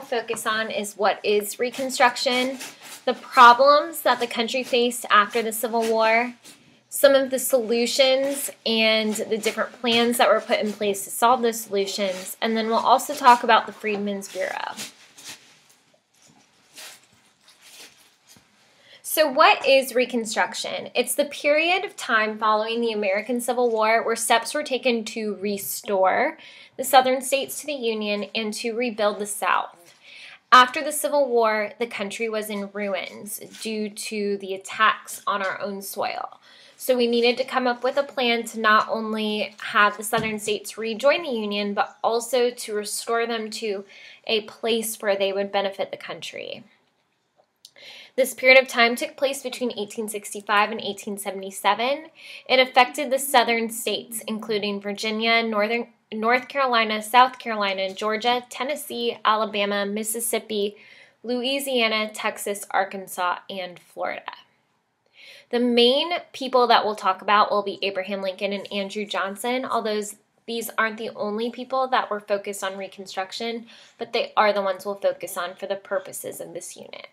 focus on is what is Reconstruction, the problems that the country faced after the Civil War, some of the solutions and the different plans that were put in place to solve those solutions, and then we'll also talk about the Freedmen's Bureau. So what is Reconstruction? It's the period of time following the American Civil War where steps were taken to restore the southern states to the Union and to rebuild the South. After the Civil War, the country was in ruins due to the attacks on our own soil. So we needed to come up with a plan to not only have the southern states rejoin the Union, but also to restore them to a place where they would benefit the country. This period of time took place between 1865 and 1877. It affected the southern states, including Virginia, North Carolina, South Carolina, Georgia, Tennessee, Alabama, Mississippi, Louisiana, Texas, Arkansas, and Florida. The main people that we'll talk about will be Abraham Lincoln and Andrew Johnson, although these aren't the only people that were focused on Reconstruction, but they are the ones we'll focus on for the purposes of this unit.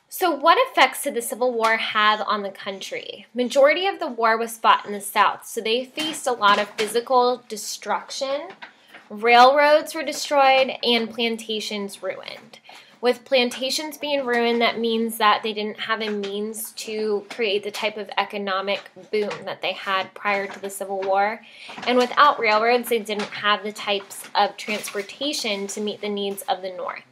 So what effects did the Civil War have on the country? Majority of the war was fought in the South, so they faced a lot of physical destruction. Railroads were destroyed and plantations ruined. With plantations being ruined, that means that they didn't have a means to create the type of economic boom that they had prior to the Civil War. And without railroads, they didn't have the types of transportation to meet the needs of the North.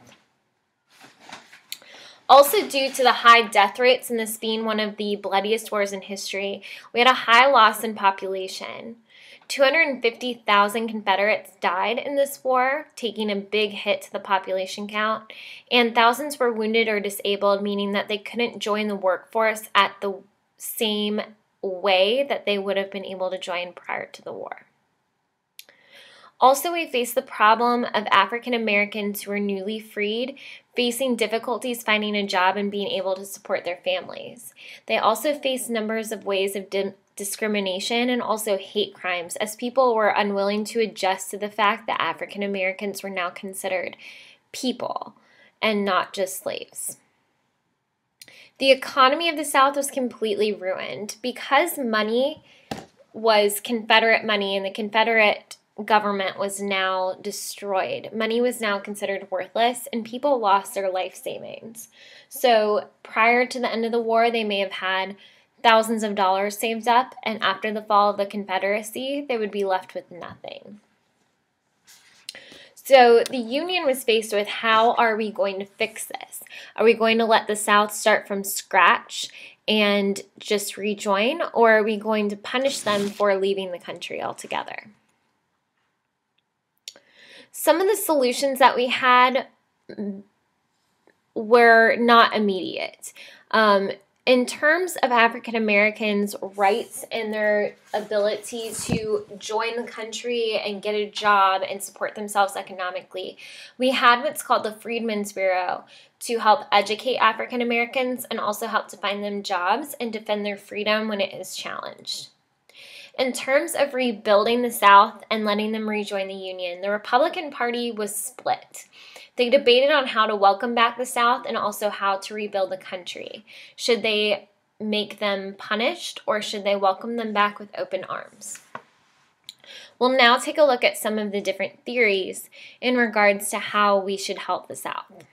Also, due to the high death rates and this being one of the bloodiest wars in history, we had a high loss in population. 250,000 Confederates died in this war, taking a big hit to the population count, and thousands were wounded or disabled, meaning that they couldn't join the workforce at the same way that they would have been able to join prior to the war. Also, we face the problem of African Americans who were newly freed facing difficulties finding a job and being able to support their families. They also faced numbers of ways of discrimination and also hate crimes, as people were unwilling to adjust to the fact that African Americans were now considered people and not just slaves. The economy of the South was completely ruined because money was Confederate money and the Confederate government was now destroyed. Money was now considered worthless and people lost their life savings. So prior to the end of the war, they may have had thousands of dollars saved up, and after the fall of the Confederacy, they would be left with nothing. So the Union was faced with, how are we going to fix this? Are we going to let the South start from scratch and just rejoin, or are we going to punish them for leaving the country altogether? Some of the solutions that we had were not immediate. In terms of African Americans' rights and their ability to join the country and get a job and support themselves economically, we had what's called the Freedmen's Bureau to help educate African Americans and also help to find them jobs and defend their freedom when it is challenged. In terms of rebuilding the South and letting them rejoin the Union, the Republican Party was split. They debated on how to welcome back the South and also how to rebuild the country. Should they make them punished or should they welcome them back with open arms? We'll now take a look at some of the different theories in regards to how we should help the South.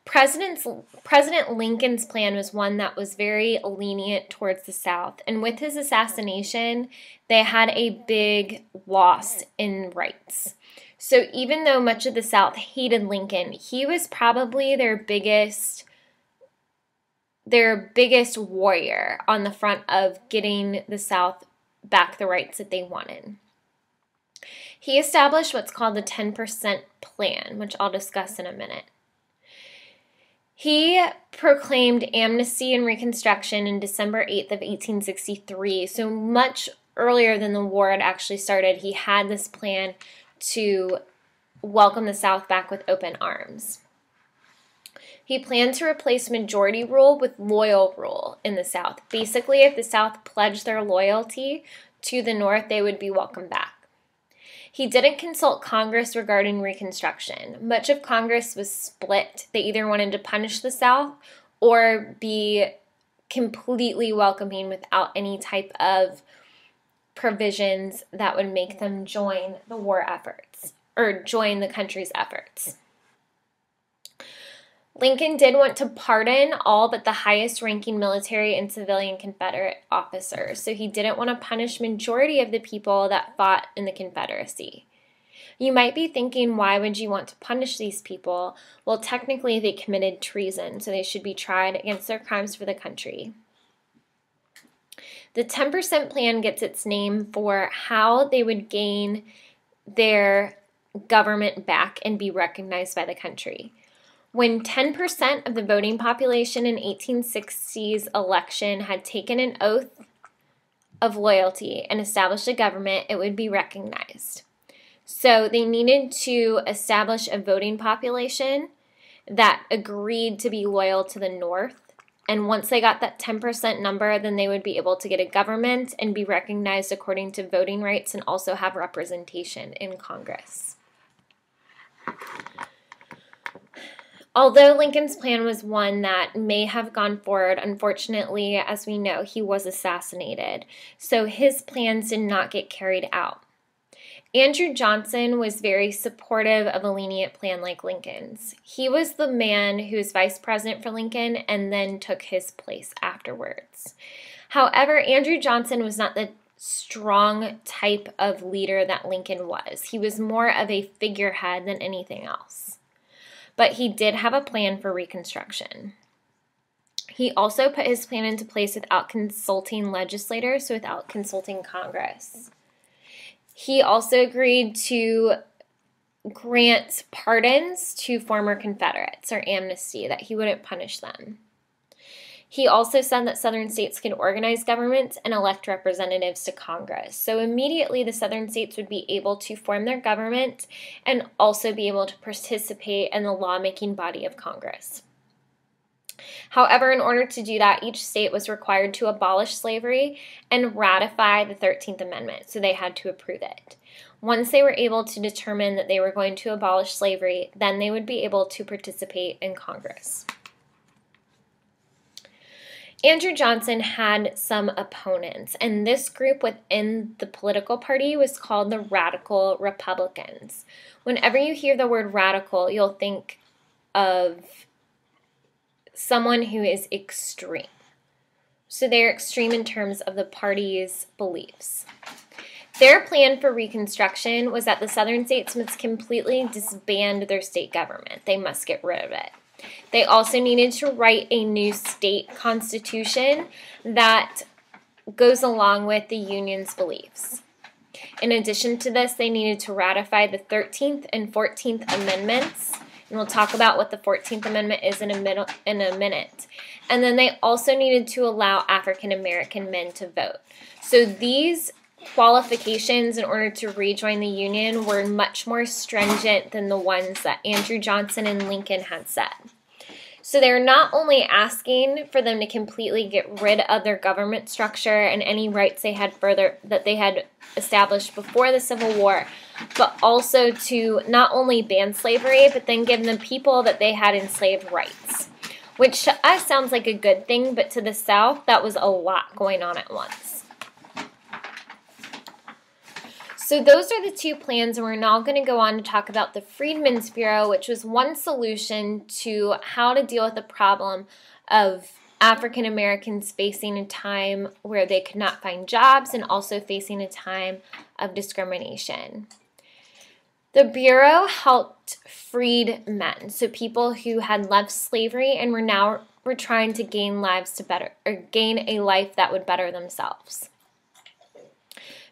President Lincoln's plan was one that was very lenient towards the South, and with his assassination, they had a big loss in rights. So even though much of the South hated Lincoln, he was probably their biggest warrior on the front of getting the South back the rights that they wanted. He established what's called the 10% plan, which I'll discuss in a minute. He proclaimed amnesty and Reconstruction in December 8th of 1863, so much earlier than the war had actually started. He had this plan to welcome the South back with open arms. He planned to replace majority rule with loyal rule in the South. Basically, if the South pledged their loyalty to the North, they would be welcomed back. He didn't consult Congress regarding Reconstruction. Much of Congress was split. They either wanted to punish the South or be completely welcoming without any type of provisions that would make them join the war efforts or join the country's efforts. Lincoln did want to pardon all but the highest ranking military and civilian Confederate officers, so he didn't want to punish majority of the people that fought in the Confederacy. You might be thinking, why would you want to punish these people? Well, technically they committed treason, so they should be tried against their crimes for the country. The 10% plan gets its name for how they would gain their government back and be recognized by the country. When 10% of the voting population in 1860's election had taken an oath of loyalty and established a government, it would be recognized. So they needed to establish a voting population that agreed to be loyal to the North. And once they got that 10% number, then they would be able to get a government and be recognized according to voting rights and also have representation in Congress. Although Lincoln's plan was one that may have gone forward, unfortunately, as we know, he was assassinated. So his plans did not get carried out. Andrew Johnson was very supportive of a lenient plan like Lincoln's. He was the man who was vice president for Lincoln and then took his place afterwards. However, Andrew Johnson was not the strong type of leader that Lincoln was. He was more of a figurehead than anything else. But he did have a plan for Reconstruction. He also put his plan into place without consulting legislators, so without consulting Congress. He also agreed to grant pardons to former Confederates, or amnesty, that he wouldn't punish them. He also said that Southern states could organize governments and elect representatives to Congress. So immediately the Southern states would be able to form their government and also be able to participate in the lawmaking body of Congress. However, in order to do that, each state was required to abolish slavery and ratify the 13th Amendment, so they had to approve it. Once they were able to determine that they were going to abolish slavery, then they would be able to participate in Congress. Andrew Johnson had some opponents, and this group within the political party was called the Radical Republicans. Whenever you hear the word radical, you'll think of someone who is extreme. So they're extreme in terms of the party's beliefs. Their plan for Reconstruction was that the Southern states must completely disband their state government. They must get rid of it. They also needed to write a new state constitution that goes along with the Union's beliefs. In addition to this, they needed to ratify the 13th and 14th Amendments, and we'll talk about what the 14th Amendment is in a minute. And then they also needed to allow African American men to vote. So these qualifications in order to rejoin the Union were much more stringent than the ones that Andrew Johnson and Lincoln had set. So they're not only asking for them to completely get rid of their government structure and any rights they had that they had established before the Civil War, but also to not only ban slavery, but then give the people that they had enslaved rights, which to us sounds like a good thing, but to the South, that was a lot going on at once. So those are the two plans, and we're now going to go on to talk about the Freedmen's Bureau, which was one solution to how to deal with the problem of African Americans facing a time where they could not find jobs and also facing a time of discrimination. The Bureau helped freed men, so people who had left slavery and were trying to gain gain a life that would better themselves.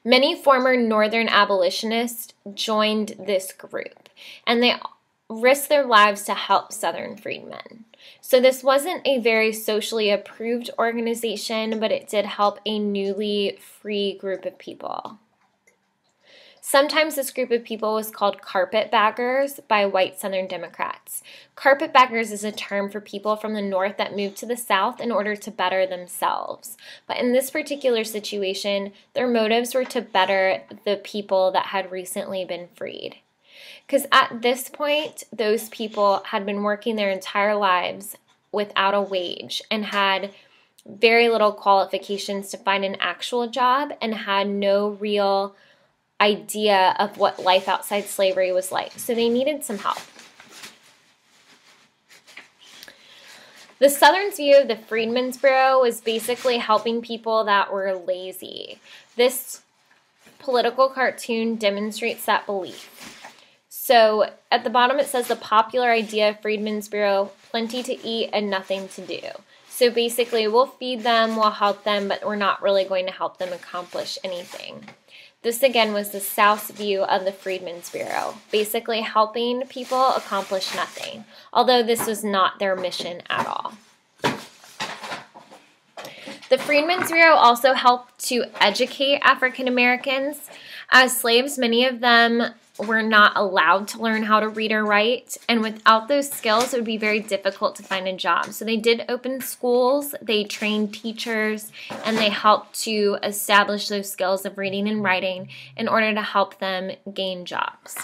Many former Northern abolitionists joined this group, and they risked their lives to help Southern freedmen. So this wasn't a very socially approved organization, but it did help a newly free group of people. Sometimes this group of people was called carpetbaggers by white Southern Democrats. carpets. Carpetbaggers is a term for people from the North that moved to the South in order to better themselves. But in this particular situation, their motives were to better the people that had recently been freed. Because at this point, those people had been working their entire lives without a wage and had very little qualifications to find an actual job and had no real idea of what life outside slavery was like. So they needed some help. The Southern's view of the Freedmen's Bureau was basically helping people that were lazy. This political cartoon demonstrates that belief. So at the bottom it says the popular idea of Freedmen's Bureau, plenty to eat and nothing to do. So basically we'll feed them, we'll help them, but we're not really going to help them accomplish anything. This again was the South's view of the Freedmen's Bureau, basically helping people accomplish nothing, although this was not their mission at all. The Freedmen's Bureau also helped to educate African Americans. As slaves, many of them were not allowed to learn how to read or write, and without those skills, it would be very difficult to find a job. So they did open schools, they trained teachers, and they helped to establish those skills of reading and writing in order to help them gain jobs.